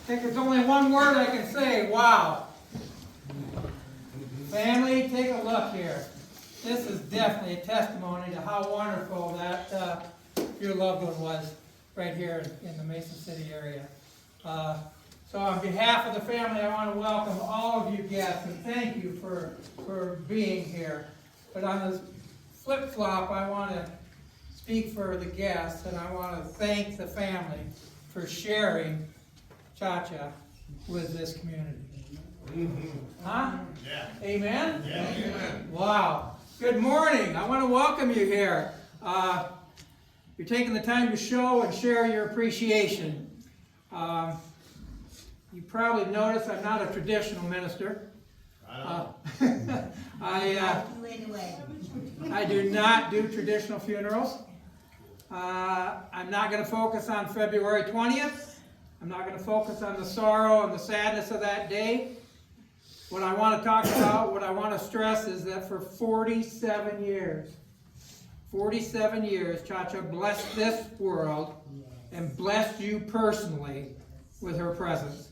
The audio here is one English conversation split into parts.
think there's only one word I can say, wow. Family, take a look here. This is definitely a testimony to how wonderful that your loved one was right here in the Mason City area. So on behalf of the family, I want to welcome all of you guests and thank you for being here. But on this flip-flop, I want to speak for the guests, and I want to thank the family for sharing Chacha with this community. Huh? Yeah. Amen? Yeah. Amen. Wow. Good morning. I want to welcome you here. You're taking the time to show and share your appreciation. You probably noticed I'm not a traditional minister. I do not do traditional funerals. I'm not going to focus on February 20th. I'm not going to focus on the sorrow and the sadness of that day. What I want to talk about, what I want to stress is that for 47 years, Chacha blessed this world and blessed you personally with her presence.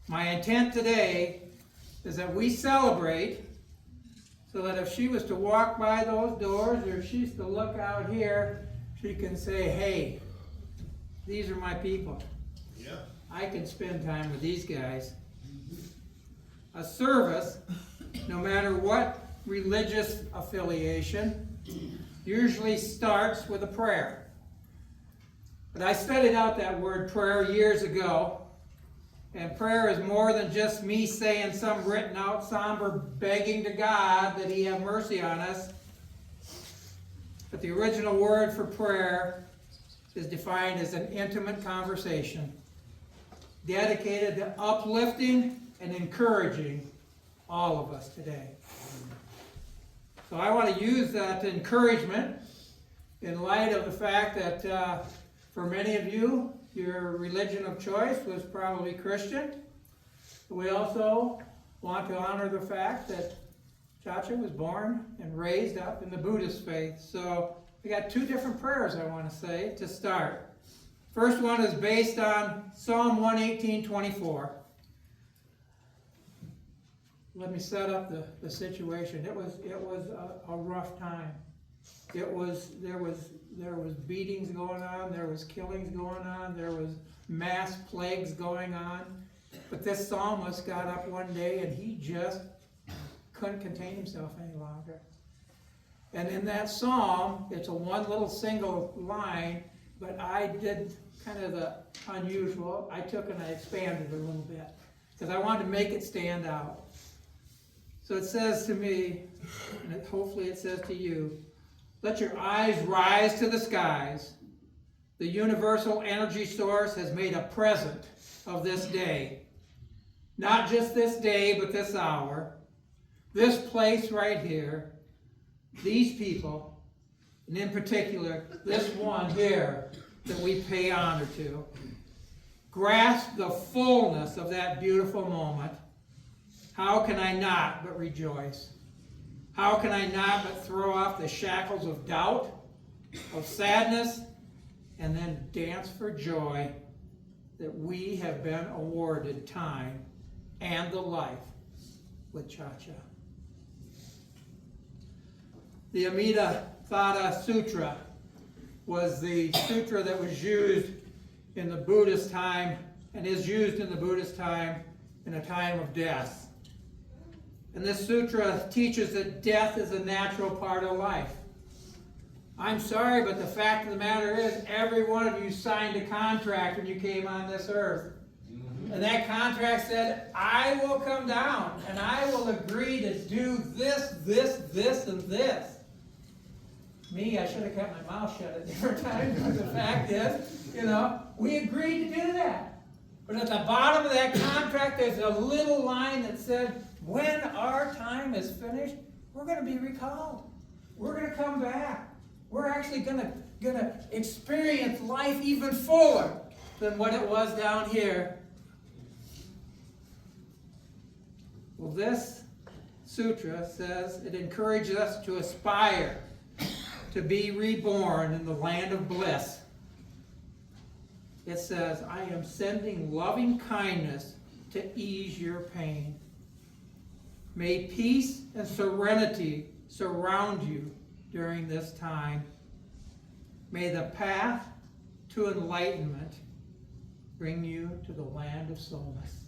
My intent today is that we celebrate so that if she was to walk by those doors or if she's to look out here, she can say, hey, these are my people. Yeah. I can spend time with these guys. A service, no matter what religious affiliation, usually starts with a prayer. But I studied out that word prayer years ago, and prayer is more than just me saying some written out somber begging to God that He have mercy on us. But the original word for prayer is defined as an intimate conversation dedicated to uplifting and encouraging all of us today. So I want to use that encouragement in light of the fact that for many of you, your religion of choice was probably Christian. We also want to honor the fact that Chacha was born and raised up in the Buddhist faith. So we got two different prayers I want to say to start. First one is based on Psalm 118:24. Let me set up the situation. It was a rough time. There was beatings going on, there was killings going on, there was mass plagues going on. But this psalmist got up one day and he just couldn't contain himself any longer. And in that psalm, it's a one little single line, but I did kind of the unusual. I took and I expanded it a little bit because I wanted to make it stand out. So it says to me, and hopefully it says to you, let your eyes rise to the skies. The universal energy source has made a present of this day. Not just this day, but this hour. This place right here. These people, and in particular, this one here that we pay honor to. Grasp the fullness of that beautiful moment. How can I not but rejoice? How can I not but throw off the shackles of doubt, of sadness, and then dance for joy that we have been awarded time and the life with Chacha. The Amida Thada Sutra was the sutra that was used in the Buddhist time and is used in the Buddhist time in a time of death. And this sutra teaches that death is a natural part of life. I'm sorry, but the fact of the matter is every one of you signed a contract when you came on this earth. And that contract said, I will come down and I will agree to do this, and this. Me, I should have kept my mouth shut at different times, but the fact is, we agreed to do that. But at the bottom of that contract, there's a little line that said, when our time is finished, we're going to be recalled. We're going to come back. We're actually going to experience life even fuller than what it was down here. Well, this sutra says it encourages us to aspire to be reborn in the land of bliss. it says, I am sending loving kindness to ease your pain. May peace and serenity surround you during this time. May the path to enlightenment bring you to the land of solace.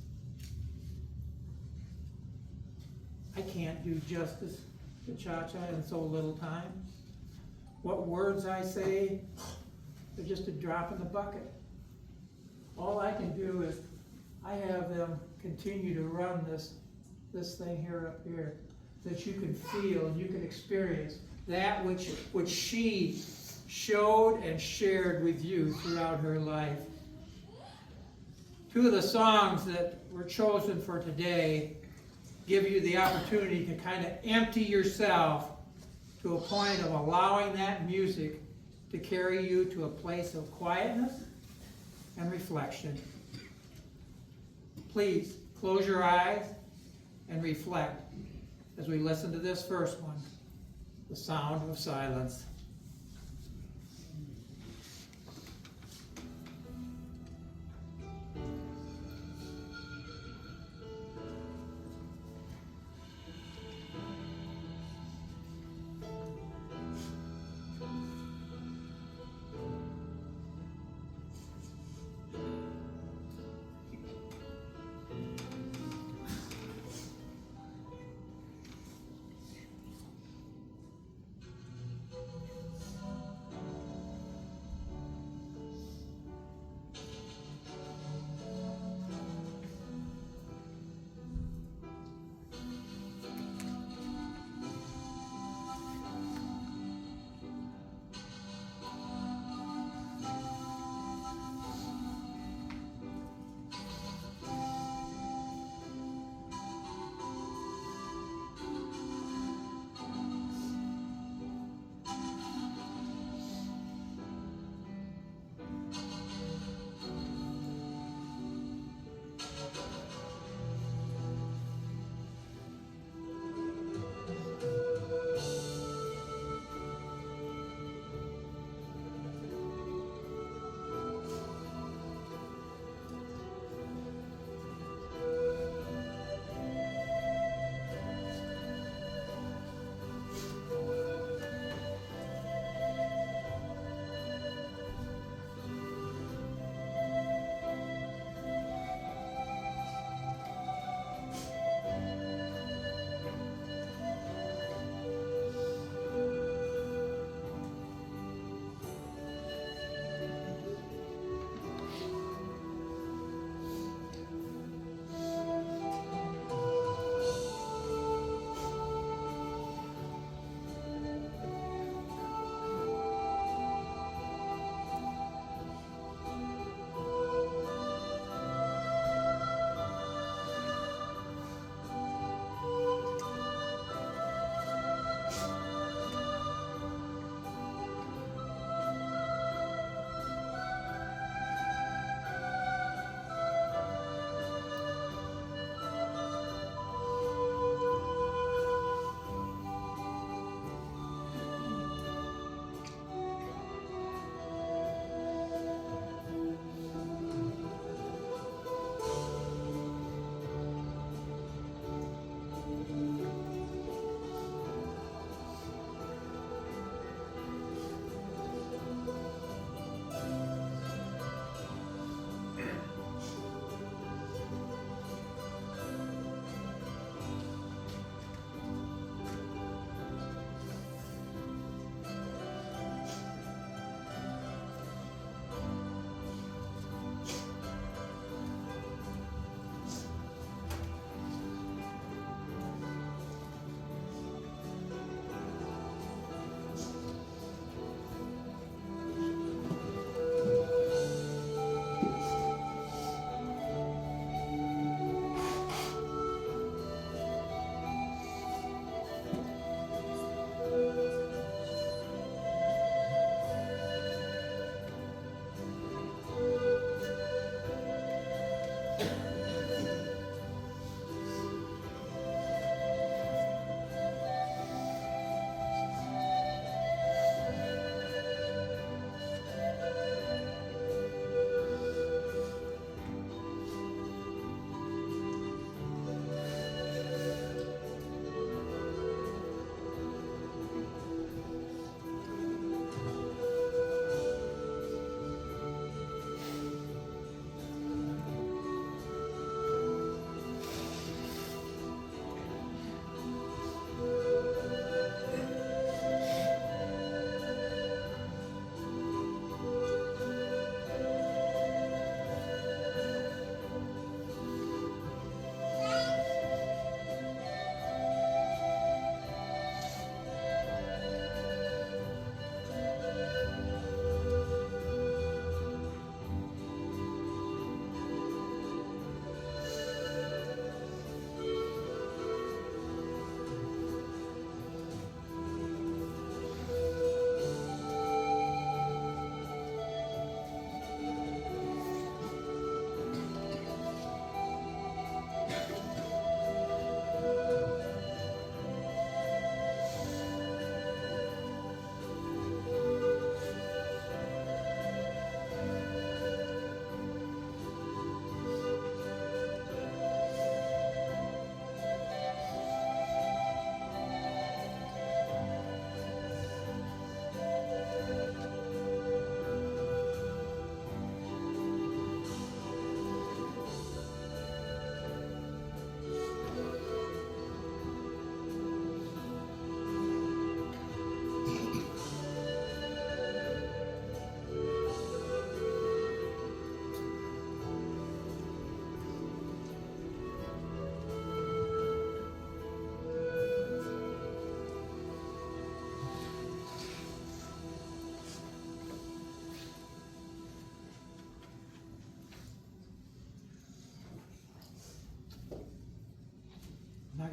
I can't do justice to Chacha in so little time. What words I say are just a drop in the bucket. All I can do is I have them continue to run this thing here up here, that you can feel and you can experience that which she showed and shared with you throughout her life. Two of the songs that were chosen for today give you the opportunity to kind of empty yourself to a point of allowing that music to carry you to a place of quietness and reflection. Please close your eyes and reflect as we listen to this first one, The Sound of Silence.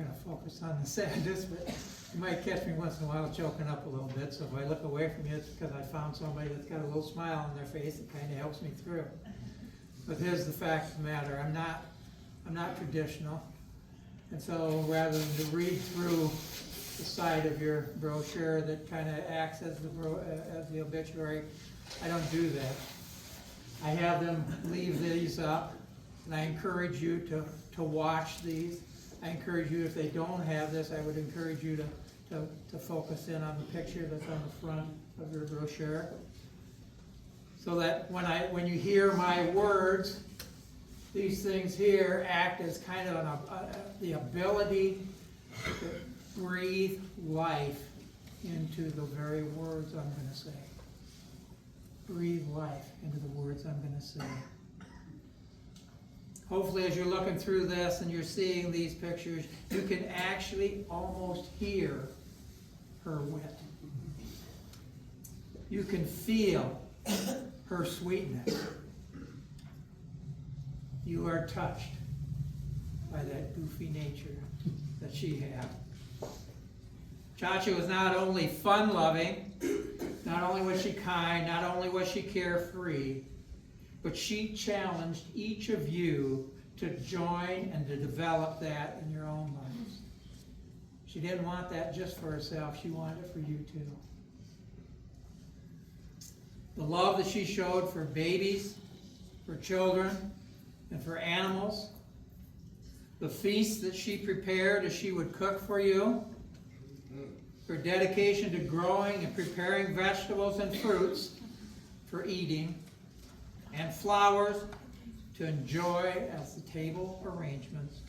gonna focus on the sadness, but you might catch me once in a while choking up a little bit, so if I look away from you, it's because I found somebody that's got a little smile on their face. It kinda helps me through. But here's the fact of the matter, I'm not traditional. And so rather than to read through the side of your brochure that kinda acts as the obituary, I don't do that. I have them leave these up, and I encourage you to watch these. I encourage you, if they don't have this, I would encourage you to focus in on the picture that's on the front of your brochure. So that when you hear my words, these things here act as kind of the ability to breathe life into the very words I'm going to say. Breathe life into the words I'm going to say. Hopefully, as you're looking through this and you're seeing these pictures, you can actually almost hear her wit. You can feel her sweetness. You are touched by that goofy nature that she had. Chacha was not only fun-loving, not only was she kind, not only was she carefree, but she challenged each of you to join and to develop that in your own lives. She didn't want that just for herself, she wanted it for you too. The love that she showed for babies, for children, and for animals, the feasts that she prepared as she would cook for you, her dedication to growing and preparing vegetables and fruits for eating, and flowers to enjoy as the table arrangements,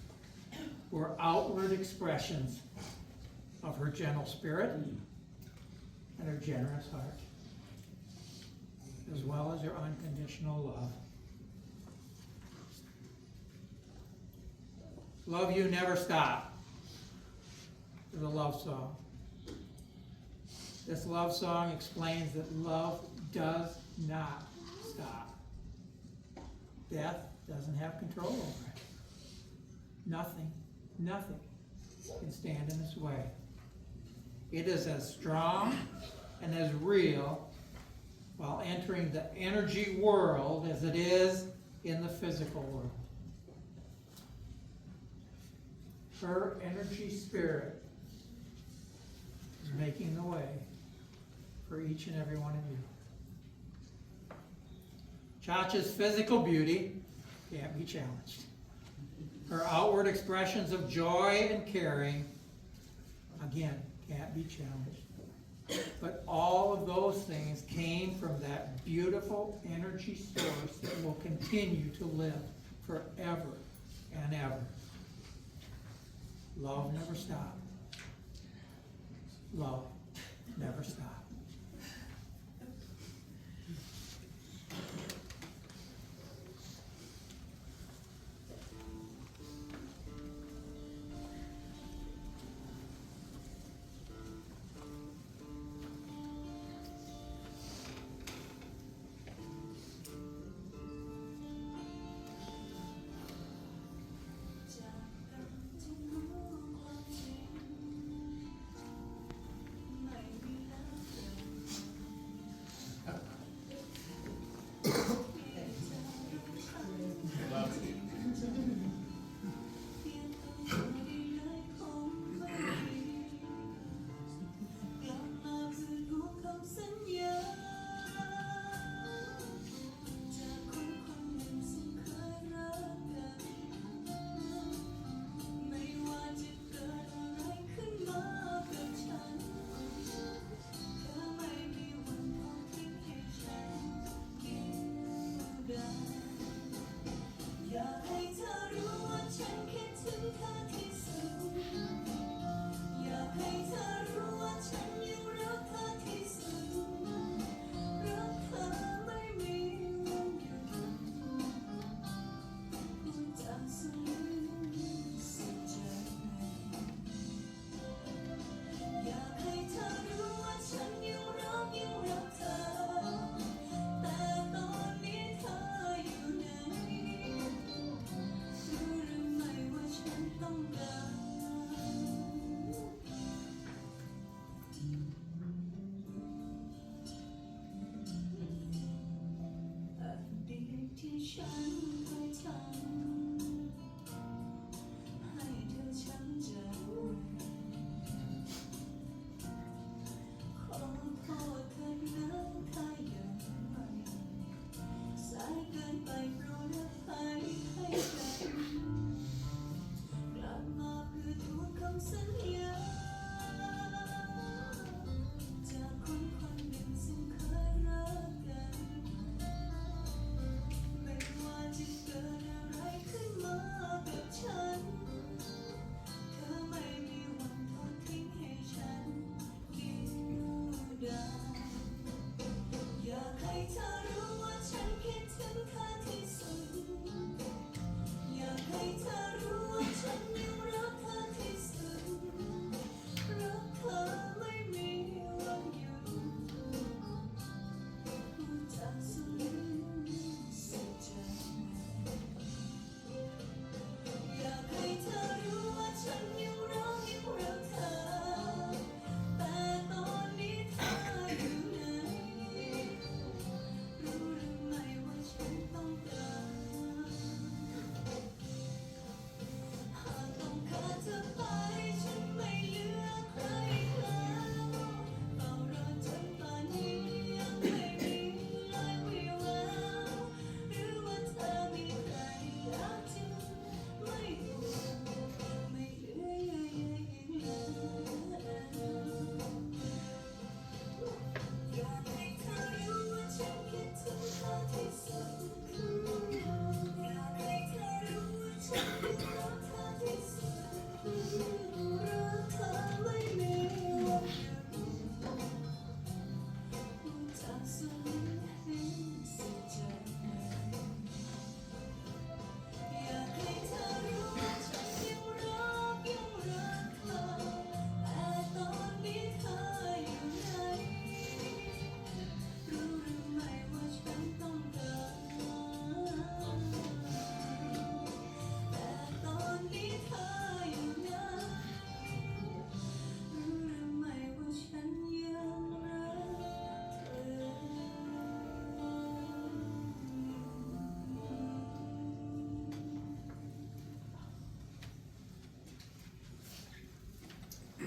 were outward expressions of her gentle spirit and her generous heart, as well as her unconditional love. Love You Never Stop is a love song. This love song explains that love does not stop. Death doesn't have control over it. Nothing can stand in its way. It is as strong and as real while entering the energy world as it is in the physical world. Her energy spirit is making the way for each and every one of you. Chacha's physical beauty can't be challenged. Her outward expressions of joy and caring, again, can't be challenged. But all of those things came from that beautiful energy source that will continue to live forever and ever. Love never stops. Love never stops.อยากให้เธอ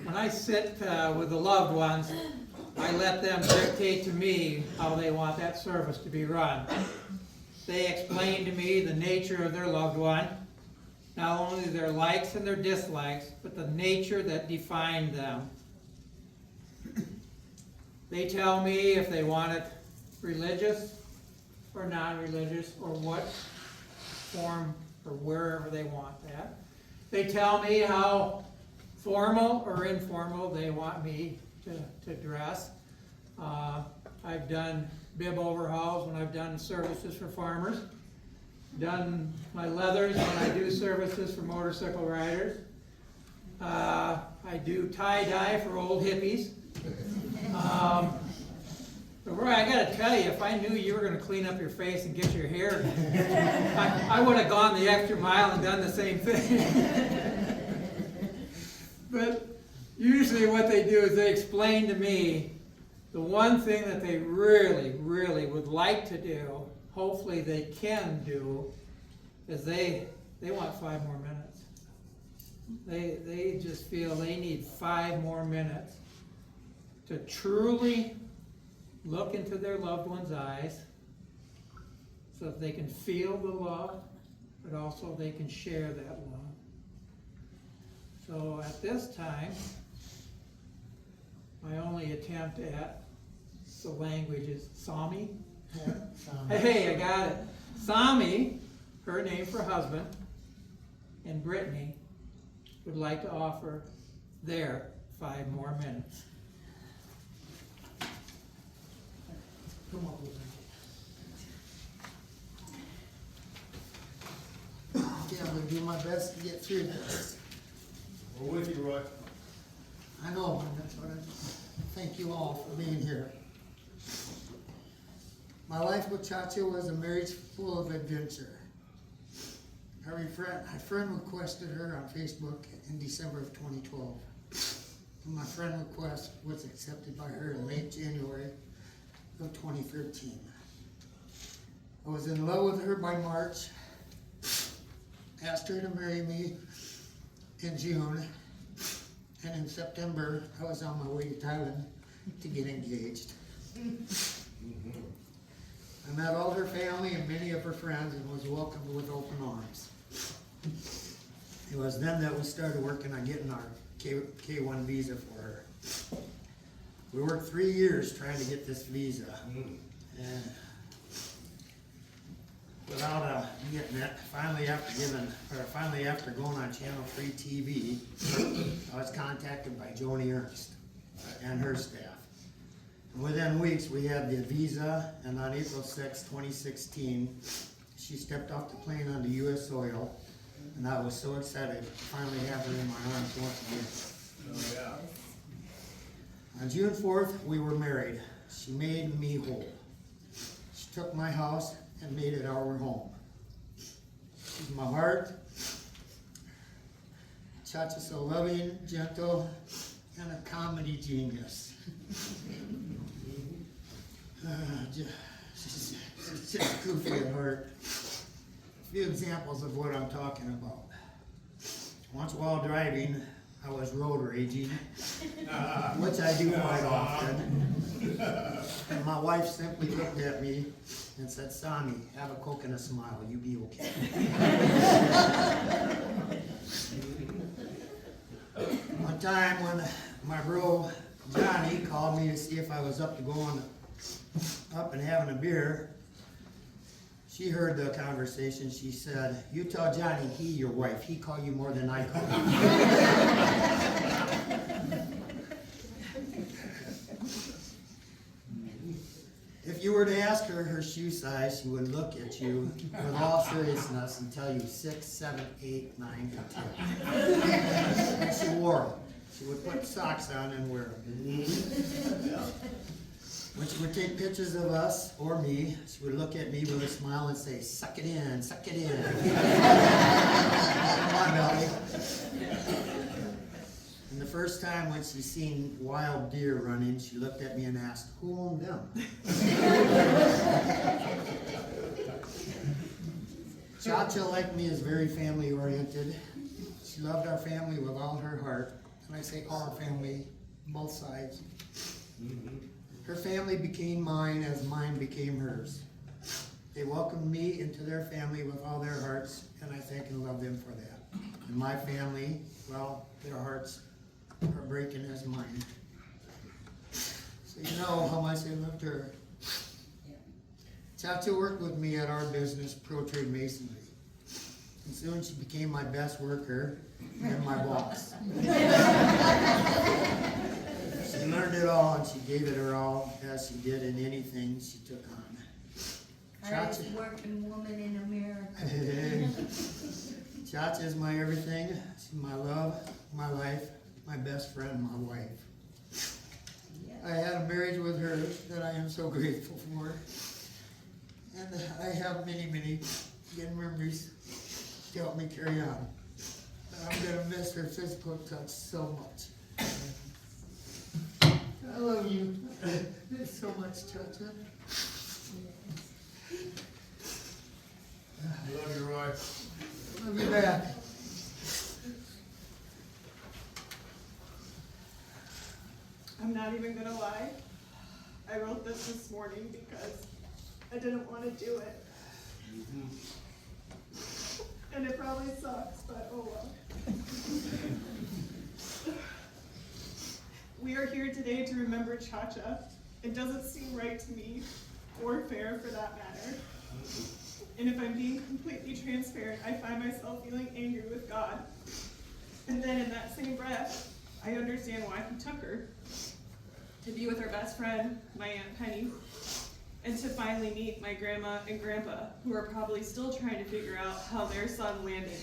When I sit with the loved ones, I let them dictate to me how they want that service to be run. They explain to me the nature of their loved one, not only their likes and their dislikes, but the nature that defined them. They tell me if they want it religious or non-religious, or what form or wherever they want that. They tell me how formal or informal they want me to dress. I've done bib overhauls when I've done services for farmers, done my leathers when I do services for motorcycle riders. I do tie-dye for old hippies. But Roy, I gotta tell you, if I knew you were gonna clean up your face and get your hair done, I would have gone the extra mile and done the same thing. But usually what they do is they explain to me the one thing that they really, really would like to do, hopefully they can do, is they want 5 more minutes. They just feel they need 5 more minutes to truly look into their loved one's eyes so that they can feel the love, but also they can share that love. So at this time, my only attempt at the language is Sami. Yeah, Hey, I got it. Sami, her name for husband, and Brittany would like to offer their 5 more minutes. Come on with me. Okay, I'm gonna do my best to get through this. We're with you, Roy. I know, and that's what I thank you all for being here. My life with Chacha was a marriage full of adventure. A friend requested her on Facebook in December of 2012. My friend request was accepted by her in late January of 2013. I was in love with her by March, asked her to marry me in June, and in September, I was on my way to Thailand to get engaged. I met all her family and many of her friends and was welcomed with open arms. It was then that we started working on getting our K1 visa for her. We worked 3 years trying to get this visa. And without getting it, finally after going on Channel 3 TV, I was contacted by Joni Ernst and her staff. And within weeks, we had the visa, and on April 6, 2016, she stepped off the plane onto U.S. soil, and I was so excited to finally have her in my arms once again. Oh, yeah. On June 4th, we were married. She made me whole. She took my house and made it our home. She's my heart. Chacha so loving, gentle, and a comedy genius. She's just goofy at heart. A few examples of what I'm talking about. Once while driving, I was road raging, which I do quite often. And my wife simply looked at me and said, "Sonny, have a Coke and a smile, you be okay." One time when my bro Johnny called me to see if I was up to going up and having a beer, she heard the conversation. She said, "You tell Johnny he your wife. He call you more than I call you." If you were to ask her her shoe size, she would look at you with all seriousness and tell you 6, 7, 8, 9, and 10. And she wore them. She would put socks on and wear them. When she would take pictures of us or me, she would look at me with a smile and say, "Suck it in, suck it in." On my belly. And the first time when she seen wild deer running, she looked at me and asked, "Who owned them?" Chacha, like me, is very family oriented. She loved our family with all her heart. And I say our family, both sides. Her family became mine as mine became hers. They welcomed me into their family with all their hearts, and I thank and love them for that. And my family, well, their hearts are breaking as mine. So you know how much I loved her. Chacha worked with me at our business, Pro Trade Masonry. And soon she became my best worker and my boss. She learned it all and she gave it her all, as she did in anything she took on. Hardest working woman in America. Chacha is my everything. She's my love, my life, my best friend, my wife. I had a marriage with her that I am so grateful for. And I have many, many good memories to help me carry on. I'm going to miss her physical touch so much. I love you so much, Chacha. Love you, Roy. Love you back. I'm not even gonna lie. I wrote this morning because I didn't want to do it. And it probably sucks, but oh well. We are here today to remember Chacha. It doesn't seem right to me, or fair for that matter. And if I'm being completely transparent, I find myself feeling angry with God. And then in that same breath, I understand why he took her. To be with her best friend, my Aunt Penny, and to finally meet my grandma and grandpa, who are probably still trying to figure out how their son landed.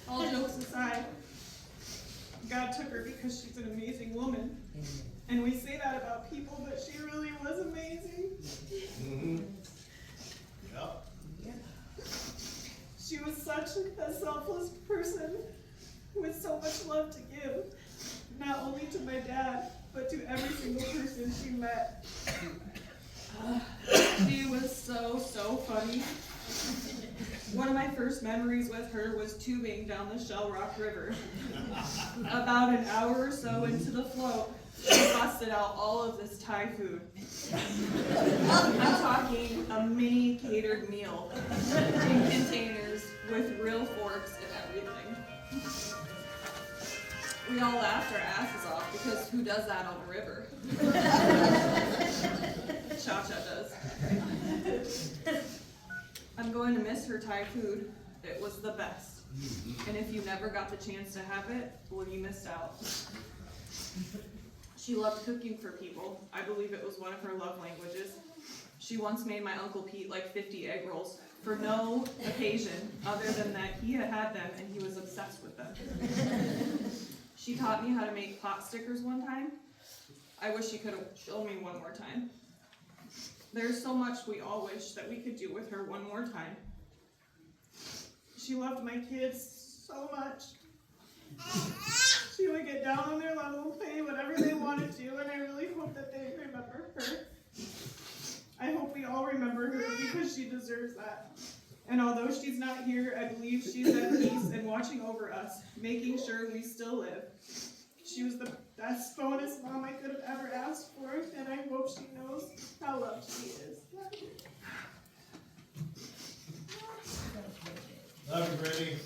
All jokes aside, God took her because she's an amazing woman. And we say that about people, but she really was amazing. Yep. She was such a selfless person, with so much love to give, not only to my dad, but to every single person she met. She was so funny. One of my first memories with her was tubing down the Shell Rock River. About an hour or so into the float, she busted out all of this Thai food. I'm talking a mini catered meal in containers with real forks and everything. We all laughed our asses off because who does that on the river? Chacha does. I'm going to miss her Thai food. It was the best. And if you never got the chance to have it, well, you missed out. She loved cooking for people. I believe it was one of her love languages. She once made my Uncle Pete like 50 egg rolls for no occasion other than that he had had them and he was obsessed with them. She taught me how to make pot stickers one time. I wish she could have shown me one more time. There's so much we all wish that we could do with her one more time. She loved my kids so much. She would get down on their level, play whatever they wanted to, and I really hope that they remember her. I hope we all remember her because she deserves that. And although she's not here, I believe she's at peace and watching over us, making sure we still live. She was the best bonus mom I could have ever asked for, and I hope she knows how loved she is. Love you, Brittany.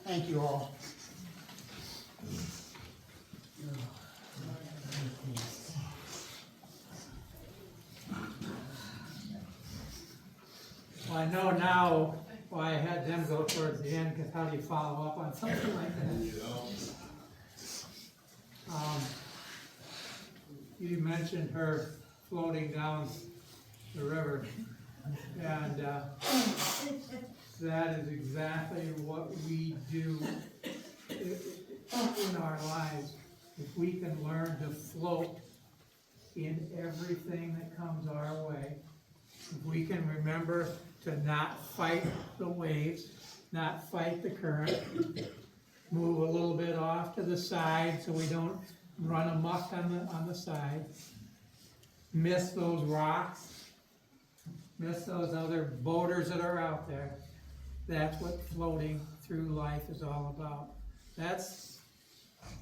Thank you all. Well, I know now why I had them go towards the end, because how do you follow up on something like that? You mentioned her floating down the river, and that is exactly what we do in our lives. If we can learn to float in everything that comes our way, if we can remember to not fight the waves, not fight the current, move a little bit off to the side so we don't run amok on the side, miss those rocks, miss those other boaters that are out there. That's what floating through life is all about. That's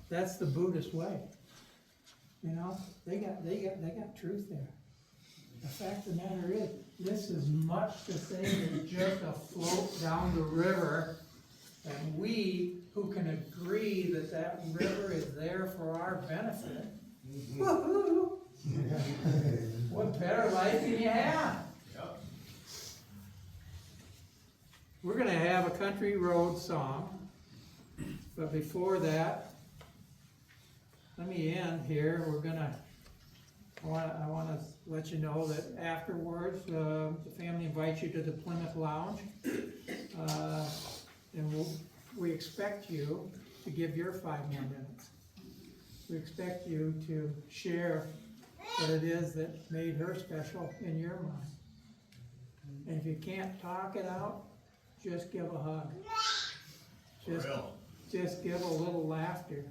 the Buddhist way. You know, they got truth there. The fact of the matter is, this is much the same as just a float down the river, and we who can agree that that river is there for our benefit. Woo-hoo! What better life can you have? Yep. We're gonna have a country road song, but before that, let me end here. I wanna let you know that afterwards, the family invites you to the Plymouth Lounge. And we expect you to give your 5 more minutes. We expect you to share what it is that made her special in your mind. And if you can't talk it out, just give a hug. Just give a little laughter.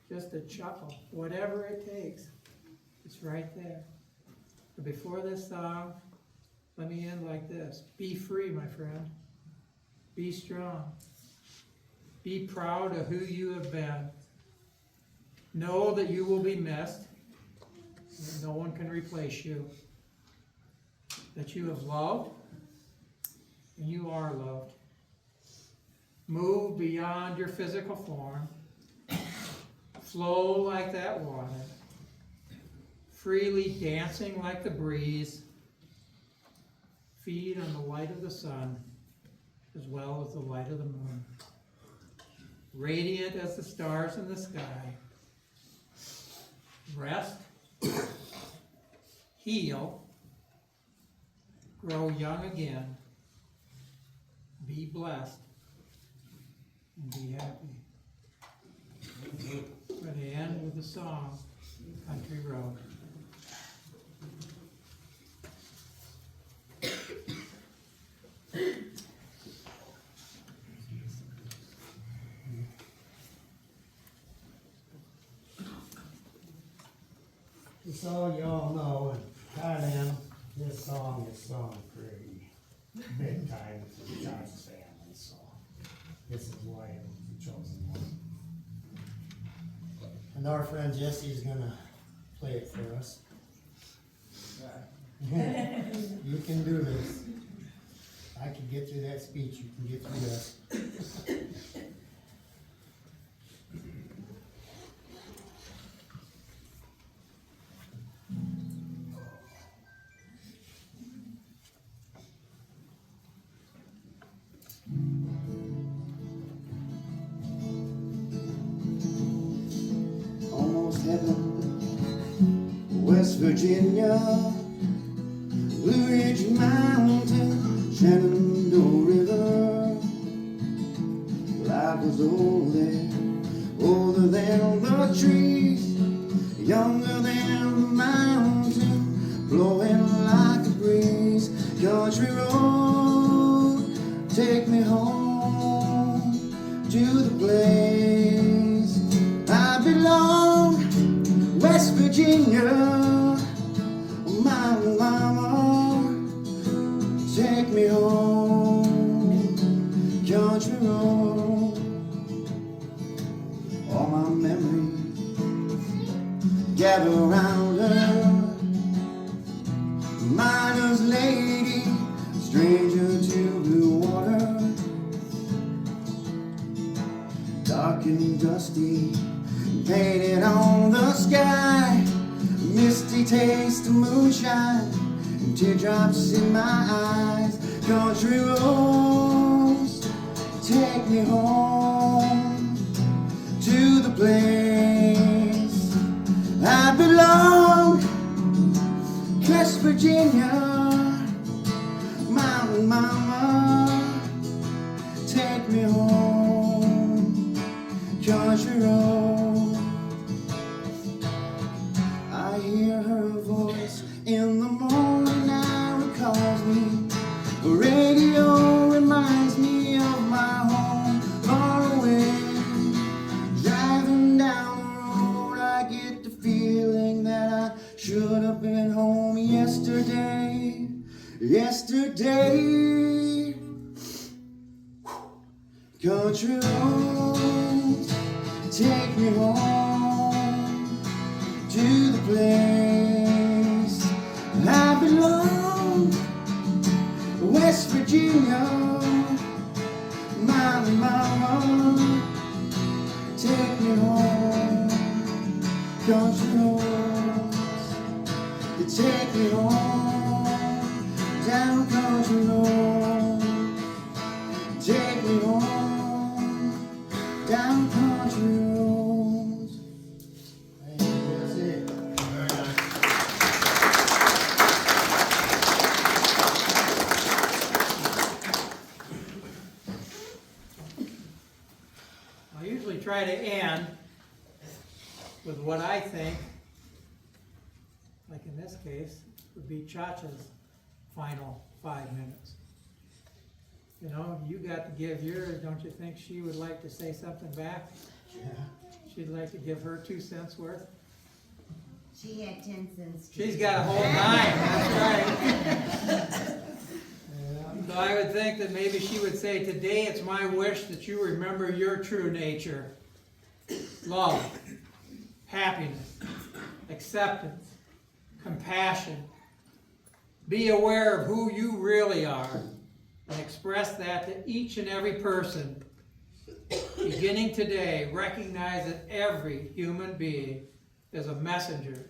Just a chuckle. Whatever it takes. It's right there. But before this song, let me end like this. Be free, my friend. Be strong. Be proud of who you have been. Know that you will be missed. That no one can replace you. That you have loved, and you are loved. Move beyond your physical form. Flow like that water. Freely dancing like the breeze. Feed on the light of the sun, as well as the light of the moon. Radiant as the stars in the sky. Rest, heal, grow young again, be blessed, and be happy. We're going to end with the song, Country Road. So you all know, in Thailand, this song is sung pretty big time for the Chacha family, so this is why it was the chosen one. And our friend Jesse's gonna play it for us. You can do this. I can get through that speech, you can get through this. Almost heaven, West Virginia, Blue Ridge Mountain, Shenandoah River. Life was old there, older than the trees, younger than the mountain, blowing like a breeze. Country road, take me home to the place I belong, West Virginia. Mountain mama, take me home, country road. All my memories gather around her, miner's lady, stranger to blue water. Dark and dusty, painted on the sky, misty taste of moonshine, and teardrops in my eyes. Country roads, take me home to the place I belong, West Virginia. Mountain mama, take me home, country road. I hear her voice in the morning hour, it calls me. The radio reminds me of my home far away. Driving down the road, I get the feeling that I should have been home yesterday. Yesterday. Country roads, take me home to the place I belong, West Virginia. Mountain mama, take me home. Country roads, take me home, down country road. Take me home, down country roads. That's it. Very nice. I usually try to end with what I think, like in this case, would be Chacha's final 5 minutes. You know, you got to give yours, don't you think she would like to say something back? Yeah. She'd like to give her 2 cents worth? She had 10 cents. She's got a whole 9, that's right. So I would think that maybe she would say, today it's my wish that you remember your true nature. Love, happiness, acceptance, compassion. Be aware of who you really are and express that to each and every person. Beginning today, recognize that every human being is a messenger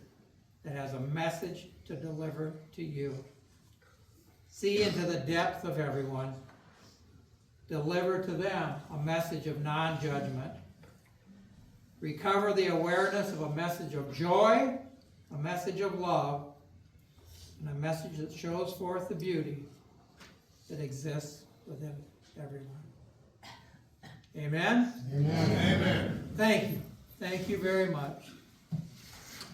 that has a message to deliver to you. See into the depth of everyone. Deliver to them a message of non-judgment. Recover the awareness of a message of joy, a message of love, and a message that shows forth the beauty that exists within everyone. Amen? Amen. Amen. Thank you. Thank you very much.